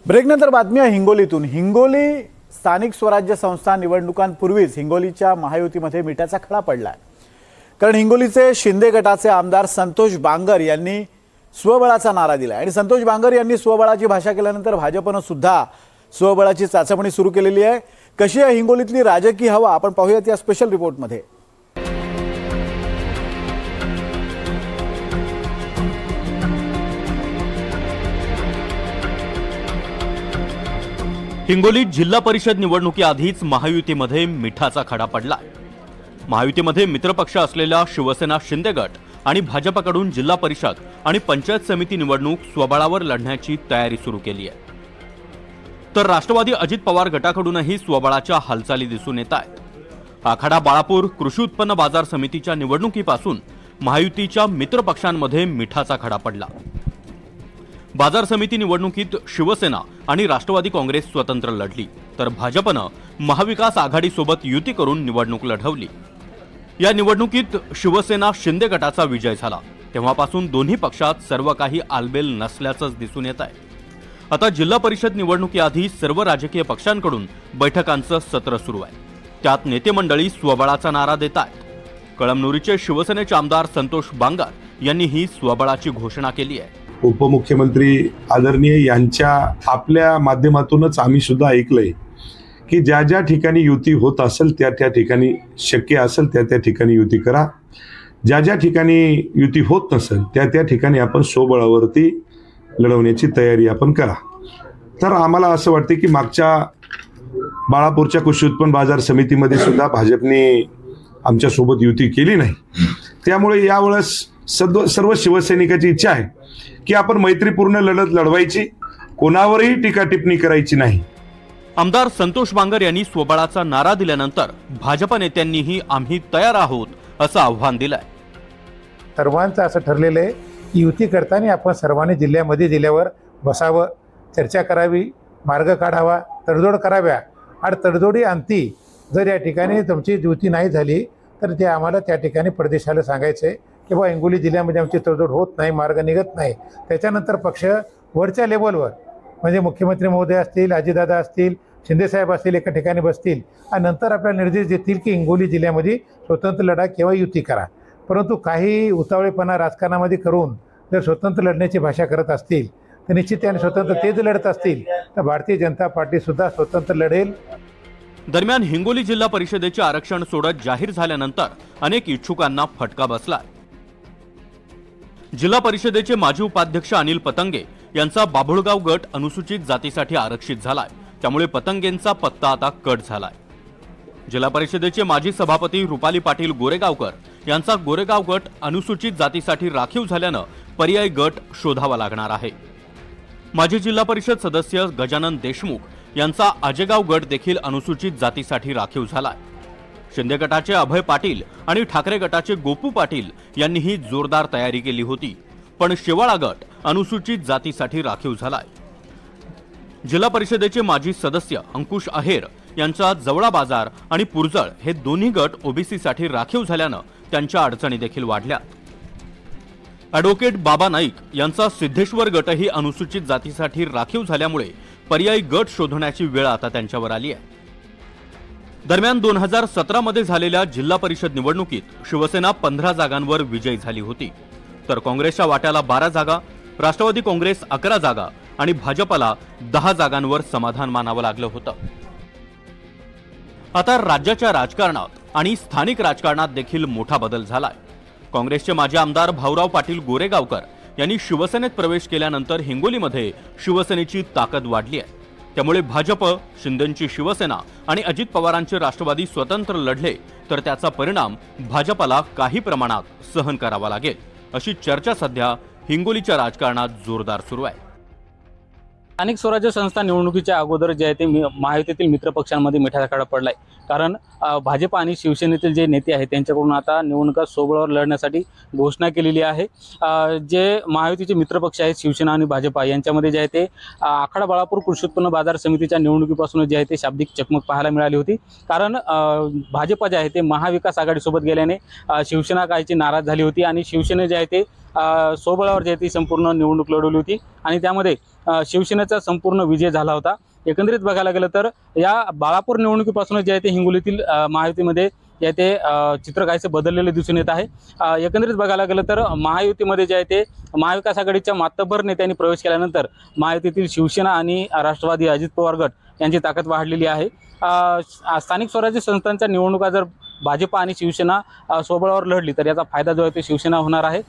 ब्रेकनंतर बातमी आहे हिंगोलीतून। हिंगोली स्थानिक स्वराज्य संस्था निवडणुकांपूर्वीच हिंगोलीच्या महायुतीमध्ये मिठाचा खडा पडलाय। कारण हिंगोलीचे शिंदे गटाचे आमदार संतोष बांगर यांनी स्वबळाचा नारा दिला आणि संतोष बांगर यांनी स्वबळाची भाषा केल्यानंतर भाजपने सुद्धा स्वबळाची चाचपणी सुरू केलेली आहे। कशी आहे हिंगोलीतली राजकीय हवा आपण पाहूयात या स्पेशल रिपोर्टमध्ये। हिंगोलीत जिल्हा परिषद निवडणुकीआधीच महायुतीमध्ये मिठाचा खडा पडला। महायुतीमध्ये मित्रपक्ष असलेल्या शिवसेना शिंदे गट आणि भाजपकडून जिल्हा परिषद आणि पंचायत समिती निवडणूक स्वबळावर लढण्याची तयारी सुरू केली आहे। तर राष्ट्रवादी अजित पवार गटाकडूनही स्वबळाच्या हालचाली दिसून येत आहेत। आखाडा बाळापूर कृषी उत्पन्न बाजार समितीच्या निवडणुकीपासून महायुतीच्या मित्रपक्षांमध्ये मिठाचा खडा पडला। बाजार समिती निवडणुकीत शिवसेना आणि राष्ट्रवादी काँग्रेस स्वतंत्र लढली, तर भाजपनं महाविकास आघाडीसोबत युती करून निवडणूक लढवली। या निवडणुकीत शिवसेना शिंदे गटाचा विजय झाला। तेव्हापासून दोन्ही पक्षात सर्व काही आलबेल नसल्याचंच दिसून येत आहे। आता जिल्हा परिषद निवडणुकीआधी सर्व राजकीय पक्षांकडून बैठकांचं सत्र सुरू आहे। त्यात नेते मंडळी स्वबळाचा नारा देत आहेत। कळमनुरीचे शिवसेनेचे आमदार संतोष बांगर यांनी ही स्वबळाची घोषणा केली आहे। उपमुख्यमंत्री आदरणीय यांच्या आपल्या माध्यमातूनच आम्ही सुद्धा ऐकलंय की ज्या ज्या ठिकाणी युती होत असेल त्या त्या ठिकाणी, शक्य असेल त्या त्या ठिकाणी युती करा, ज्या ज्या ठिकाणी युती होत नसेल त्या त्या ठिकाणी आपण स्वबळावरती लढवण्याची तयारी आपण करा। तर आम्हाला असं वाटतं की मागच्या बाळापूरच्या कृषी उत्पन्न बाजार समितीमध्ये सुद्धा भाजपने आमच्यासोबत युती केली नाही। त्यामुळे यावेळेस सर्व शिवसैनिकाची इच्छा आहे की आपण मैत्रीपूर्ण लढत लढवायची, कोणावरही टीका टिप्पणी करायची नाही। आमदार संतोष बांगर यांनी स्वबळाचा नारा दिल्यानंतर भाजप नेत्यांनीही आम्ही तयार आहोत असं आव्हान दिलंय। सर्वांचं असं ठरलेलं आहे की युती करताना आपण सर्वांनी जिल्ह्यावर बसावं, चर्चा करावी, मार्ग काढावा, तडजोड कराव्या आणि तडजोडी अंती जर या ठिकाणी तुमची युती नाही झाली तर ते आम्हाला त्या ठिकाणी प्रदेशाला सांगायचं आहे की बा हिंगोली जिल्ह्यामध्ये आमची तडजोड होत नाही, मार्ग निघत नाही। त्याच्यानंतर पक्ष वरच्या लेवलवर म्हणजे मुख्यमंत्री महोदय असतील, अजितदादा असतील, शिंदेसाहेब असतील, एका ठिकाणी बसतील आणि नंतर आपल्याला निर्देश देतील की हिंगोली जिल्ह्यामध्ये स्वतंत्र लढा किंवा युती करा। परंतु काही उतावळेपणा राजकारणामध्ये करून जर स्वतंत्र लढण्याची भाषा करत असतील तर निश्चित त्याने स्वतंत्र तेच लढत असतील तर भारतीय जनता पार्टी सुद्धा स्वतंत्र लढेल। दरम्यान हिंगोली जिल्हा परिषदेचे आरक्षण सोडत जाहीर झाल्यानंतर अनेक इच्छुकांना फटका बसलाय। जिल्हा परिषदेचे माजी उपाध्यक्ष अनिल पतंगे यांचा बाभुळगाव गट अनुसूचित जातीसाठी आरक्षित झालाय, त्यामुळे पतंगेंचा पत्ता आता कट झालाय। जिल्हा परिषदेचे माजी सभापती रुपाली पाटील गोरेगावकर यांचा गोरेगाव गट अनुसूचित जातीसाठी राखीव झाल्यानं पर्यायी गट शोधावा लागणार आहे। माजी जिल्हा परिषद सदस्य गजानन देशमुख यांचा आजेगाव गट देखील अनुसूचित जातीसाठी राखीव झालाय। शिंदे गटाचे अभय पाटील आणि ठाकरे गटाचे गोपू पाटील यांनीही जोरदार तयारी केली होती, पण शेवाळा गट अनुसूचित जातीसाठी राखीव झालाय। जिल्हा परिषदेचे माजी सदस्य अंकुश आहेर यांचा जवळा बाजार आणि पुरजळ हे दोन्ही गट ओबीसीसाठी राखीव झाल्यानं त्यांच्या अडचणी देखील वाढल्या। ॲडव्होकेट बाबा नाईक यांचा सिद्धेश्वर गटही अनुसूचित जातीसाठी राखीव झाल्यामुळे पर्यायी गट शोधण्याची वेळ आता त्यांच्यावर आली आहे। दरम्यान 2017 मध्ये झालेल्या जिल्हा परिषद निवडणुकीत शिवसेना 15 जागांवर विजयी झाली होती, तर काँग्रेसच्या वाट्याला 12 जागा, राष्ट्रवादी काँग्रेस 11 जागा आणि भाजपला 10 जागांवर समाधान मानावं लागलं होतं। आता राज्याच्या राजकारणात आणि स्थानिक राजकारणात देखील मोठा बदल झालाय। काँग्रेसचे माजी आमदार भाऊराव पाटील गोरेगावकर यांनी शिवसेनेत प्रवेश केल्यानंतर हिंगोलीमध्ये शिवसेनेची ताकद वाढली आहे। त्यामुळे भाजप, शिंदेंची शिवसेना आणि अजित पवारांचे राष्ट्रवादी स्वतंत्र लढले तर त्याचा परिणाम भाजपला काही प्रमाणात सहन करावा लागेल, अशी चर्चा सध्या हिंगोलीच्या राजकारणात जोरदार सुरू आहे। स्थानिक स्वराज्य संस्था निवडणुकीच्या अगोदर जे आहे ते महायुतीतील मित्रपक्षांमध्ये मिठाचा खडा पडलाय। कारण भाजप आणि शिवसेनेतील जे नेते आहेत त्यांच्याकडून आता निवडणुका सोबळावर लढण्यासाठी घोषणा केलेली आहे। जे महायुतीचे मित्रपक्ष आहेत शिवसेना आणि भाजप यांच्यामध्ये जे आहे ते आखाडा बाळापूर कृषी उत्पन्न बाजार समितीच्या निवडणुकीपासून जे आहे ते शाब्दिक चकमक पाहायला मिळाली होती। कारण भाजप जे आहे ते महाविकास आघाडीसोबत गेल्याने शिवसेना काहीची नाराज झाली होती आणि शिवसेना जे आहे ते सोबळावर जे आहे ती संपूर्ण निवडणूक लढवली होती आणि त्यामध्ये शिवसेनेचा संपूर्ण विजय झाला होता। एकंदरीत बघायला गेलं तर या बाळापूर निवडणुकीपासून जे आहे ते हिंगोलीतील महायुतीमध्ये जे आहे ते चित्र काहीसे बदललेले दिसून येत आहे। एकंदरीत बघायला गेलं तर महायुतीमध्ये जे आहे ते महाविकास आघाडीच्या मातब्बर नेत्यांनी प्रवेश केल्यानंतर महायुतीतील शिवसेना आणि राष्ट्रवादी अजित पवार गट यांची ताकद वाढलेली आहे। स्थानिक स्वराज्य संस्थांच्या निवडणुका जर भाजप आणि शिवसेना स्वबळावर लढली तर याचा फायदा जो आहे तो शिवसेना होणार आहे।